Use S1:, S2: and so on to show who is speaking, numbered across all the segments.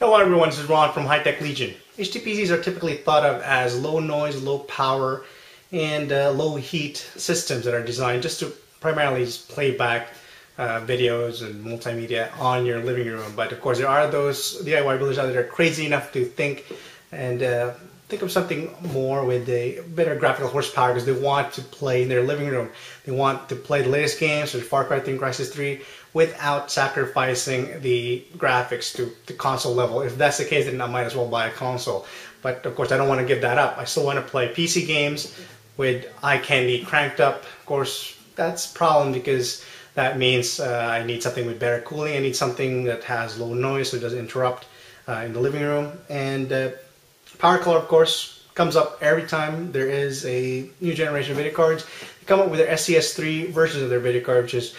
S1: Hello everyone, this is Ron from High Tech Legion. HTPCs are typically thought of as low noise, low power, and low heat systems that are designed just to primarily play back videos and multimedia on your living room. But of course there are those DIY builders out there that are crazy enough to think of something more with a better graphical horsepower because they want to play in their living room. They want to play the latest games, such as Far Cry 3 and Crysis 3, without sacrificing the graphics to the console level. If that's the case, then I might as well buy a console. But of course, I don't want to give that up. I still want to play PC games with eye candy cranked up. Of course, that's a problem because that means I need something with better cooling. I need something that has low noise so it doesn't interrupt in the living room. And PowerColor, of course, comes up every time there is a new generation of video cards. They come up with their SCS3 versions of their video card, which is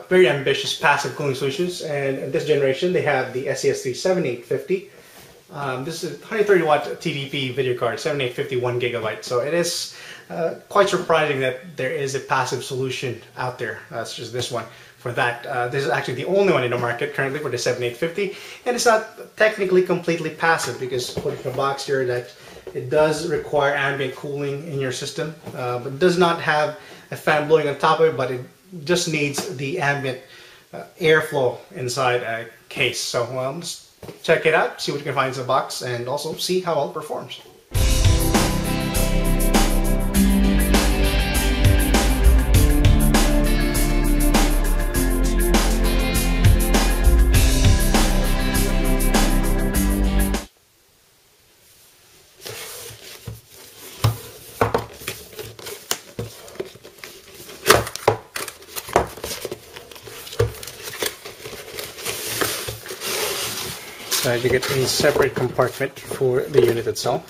S1: very ambitious passive cooling solutions. And in this generation, they have the SCS3 7850. This is a 130 watt TDP video card, 7850, 1 gigabyte. So it is quite surprising that there is a passive solution out there. That's just this one. For that, this is actually the only one in the market currently for the 7850, and it's not technically completely passive because according to the box here that it does require ambient cooling in your system, but does not have a fan blowing on top of it, but it just needs the ambient airflow inside a case. So let's check it out, see what you can find in the box, and also see how well it performs. Decided to get a separate compartment for the unit itself,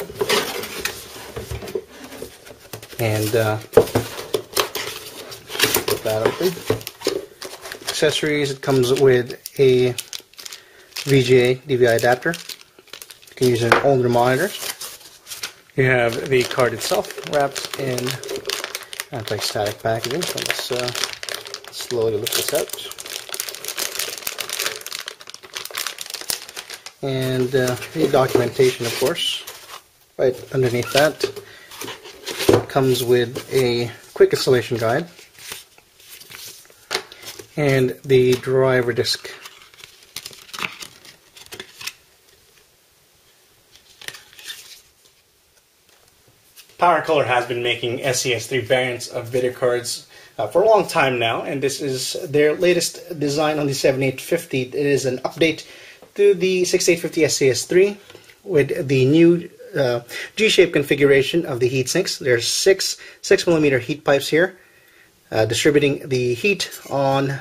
S1: and put that open. Accessories: it comes with a VGA DVI adapter. You can use it in older monitors. You have the card itself wrapped in anti-static packaging. So let's slowly lift this out. And the documentation, of course, right underneath that. It comes with a quick installation guide and the driver disc. PowerColor has been making SCS3 variants of video cards for a long time now, and this is their latest design on the 7850. It is an update to the 6850 SCS3 with the new G-shaped configuration of the heat sinks. There's 6mm heat pipes here, distributing the heat on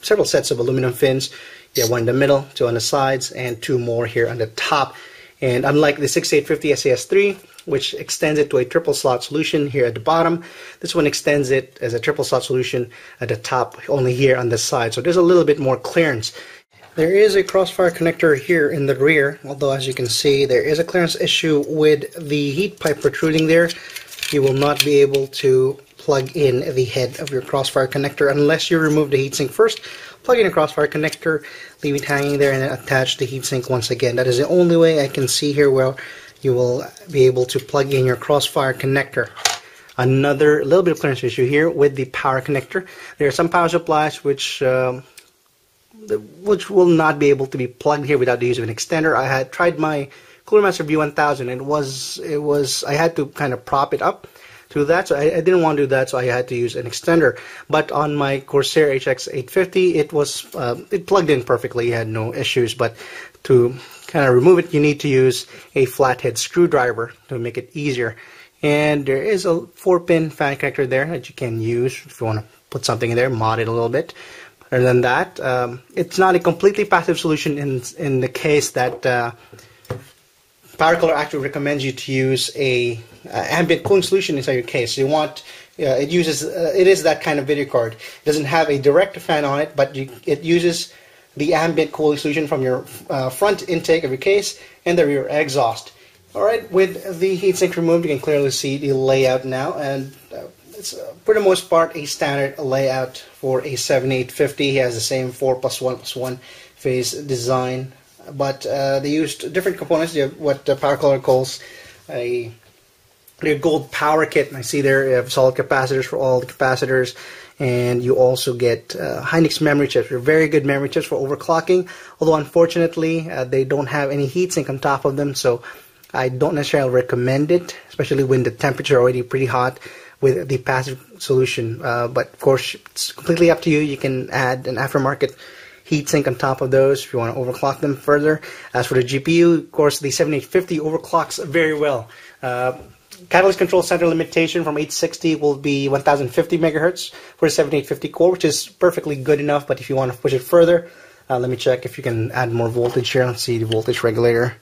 S1: several sets of aluminum fins. You have one in the middle, two on the sides, and two more here on the top. And unlike the 6850 SCS3, which extends it to a triple slot solution here at the bottom, this one extends it as a triple slot solution at the top, only here on the side. So there's a little bit more clearance. There is a crossfire connector here in the rear, although as you can see there is a clearance issue with the heat pipe protruding there. You will not be able to plug in the head of your crossfire connector unless you remove the heatsink first. Plug in a crossfire connector, leave it hanging there, and then attach the heatsink once again. That is the only way I can see here where you will be able to plug in your crossfire connector. Another little bit of clearance issue here with the power connector. There are some power supplies which will not be able to be plugged here without the use of an extender. I had tried my Cooler Master V1000 and I had to kind of prop it up to that, so I didn't want to do that, so I had to use an extender. But on my Corsair HX850 it plugged in perfectly, it had no issues. But to kind of remove it, you need to use a flathead screwdriver to make it easier. And there is a 4-pin fan connector there that you can use if you want to put something in there, mod it a little bit. Other than that, it's not a completely passive solution in the case that PowerColor actually recommends you to use a ambient cooling solution inside your case. You want it is that kind of video card. It doesn't have a direct fan on it, but it uses the ambient cooling solution from your front intake of your case and the rear exhaust. All right, with the heatsink removed, you can clearly see the layout now, and it's for the most part a standard layout for a 7850. He has the same 4+1+1 phase design but they used different components. You have what PowerColor calls a gold power kit. And I see there you have solid capacitors for all the capacitors, and you also get Hynix memory chips. They're very good memory chips for overclocking, although unfortunately they don't have any heatsink on top of them, so I don't necessarily recommend it, especially when the temperature is already pretty hot with the passive solution. But of course, it's completely up to you. You can add an aftermarket heatsink on top of those if you want to overclock them further. As for the GPU, of course, the 7850 overclocks very well. Catalyst control center limitation from 860 will be 1050 megahertz for the 7850 core, which is perfectly good enough. But if you want to push it further, let me check if you can add more voltage here. Let's see the voltage regulator.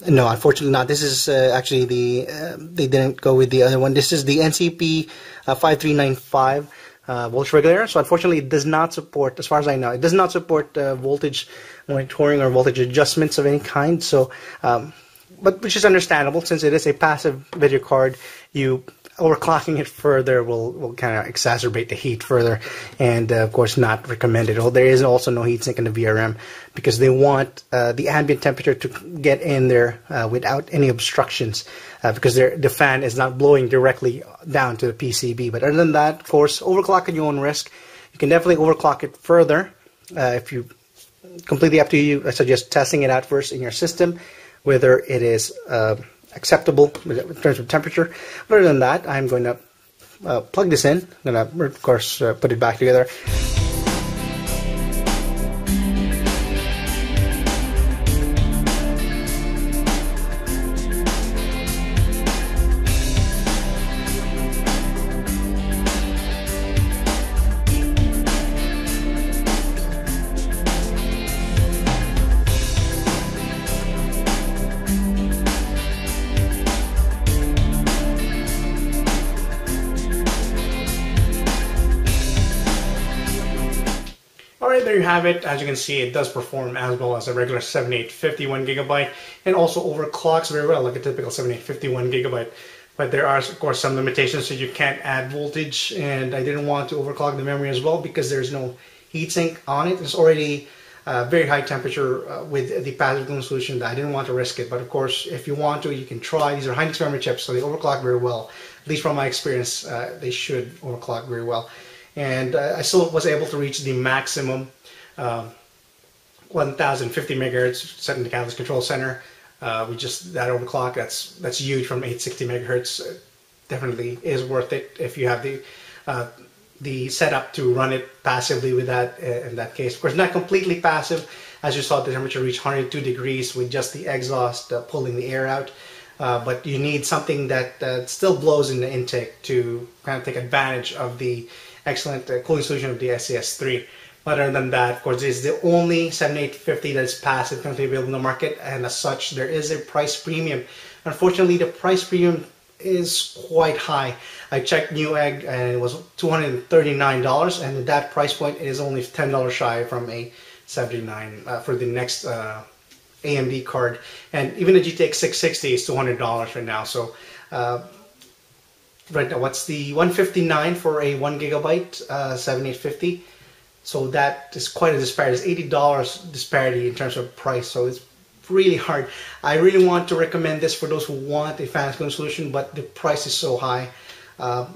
S1: No, unfortunately not. This is actually they didn't go with the other one. This is the NCP 5395 voltage regulator. So unfortunately it does not support, as far as I know, it does not support voltage monitoring or voltage adjustments of any kind. So, but which is understandable since it is a passive video card. Overclocking it further will kind of exacerbate the heat further, and of course not recommended. Well, there is also no heatsink in the VRM because they want the ambient temperature to get in there without any obstructions, because the fan is not blowing directly down to the PCB. But other than that, of course, overclock at your own risk. You can definitely overclock it further if you. Completely up to you. I suggest testing it out first in your system, whether it is acceptable in terms of temperature. But other than that, I'm going to plug this in. I'm going to, of course, put it back together. Alright, there you have it. As you can see, it does perform as well as a regular 7850 1GB, and also overclocks very well like a typical 7850 1GB. But there are, of course, some limitations, so you can't add voltage, and I didn't want to overclock the memory as well because there's no heatsink on it. It's already very high temperature with the passive cooling solution. I didn't want to risk it, but of course, if you want to, you can try. These are Hynix memory chips, so they overclock very well. At least from my experience, they should overclock very well. And I still was able to reach the maximum 1050 megahertz set in the catalyst control center. We just that overclock. That's huge from 860 megahertz. Definitely is worth it if you have the setup to run it passively with that. In that case, of course, not completely passive. As you saw, the temperature reached 102 degrees with just the exhaust pulling the air out. But you need something that still blows in the intake to kind of take advantage of the excellent cooling solution of the SCS3. Other than that, of course, this is the only 7850 that is passive currently available in the market, and as such, there is a price premium. Unfortunately, the price premium is quite high. I checked Newegg and it was $239, and at that price point, it is only $10 shy from a 79 for the next AMD card. And even the GTX 660 is $200 right now. So right now, what's the 159 for a 1GB 7850? So that is quite a disparity. It's $80 disparity in terms of price. So it's really hard. I really want to recommend this for those who want a fan cooling solution, but the price is so high. I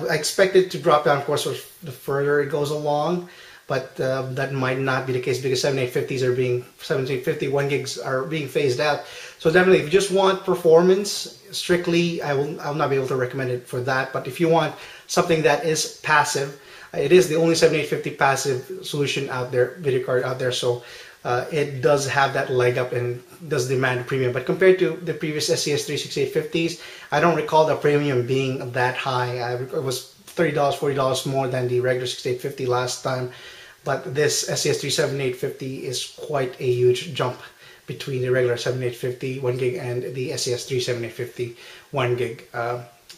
S1: expect it to drop down, of course, the further it goes along, but that might not be the case because 7850s are being 7850 1 gigs are being phased out. So definitely, if you just want performance strictly, I will not be able to recommend it for that. But if you want something that is passive, it is the only 7850 passive solution out there, video card out there. So it does have that leg up and does demand a premium. But compared to the previous SCS3 6850s, I don't recall the premium being that high. It was $30, $40 more than the regular 6850 last time. But this SCS3 7850 is quite a huge jump between the regular 7850 1 gig and the SCS3 7850 1 gig.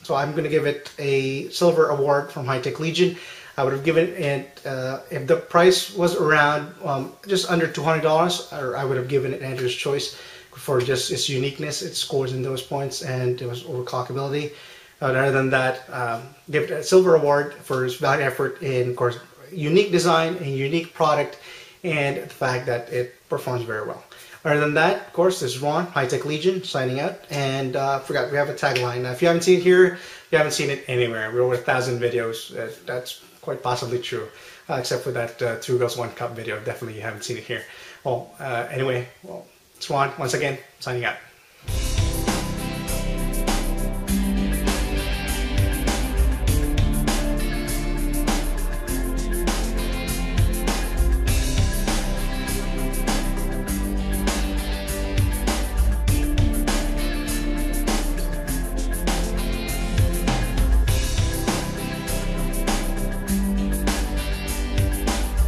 S1: So I'm going to give it a silver award from High Tech Legion. I would have given it, if the price was around just under $200, or I would have given it Editor's Choice for just its uniqueness, its scores in those points, and it was overclockability. Other than that, give it a silver award for its value effort in, of course, unique design and unique product and the fact that it performs very well. Other than that, of course, this is Ron, High Tech Legion, signing out. And forgot, we have a tagline. Now, if you haven't seen it here, you haven't seen it anywhere. We're over 1,000 videos. That's quite possibly true. Except for that Two Girls, One Cup video. Definitely you haven't seen it here. Well, anyway, well, it's Ron, once again, signing out.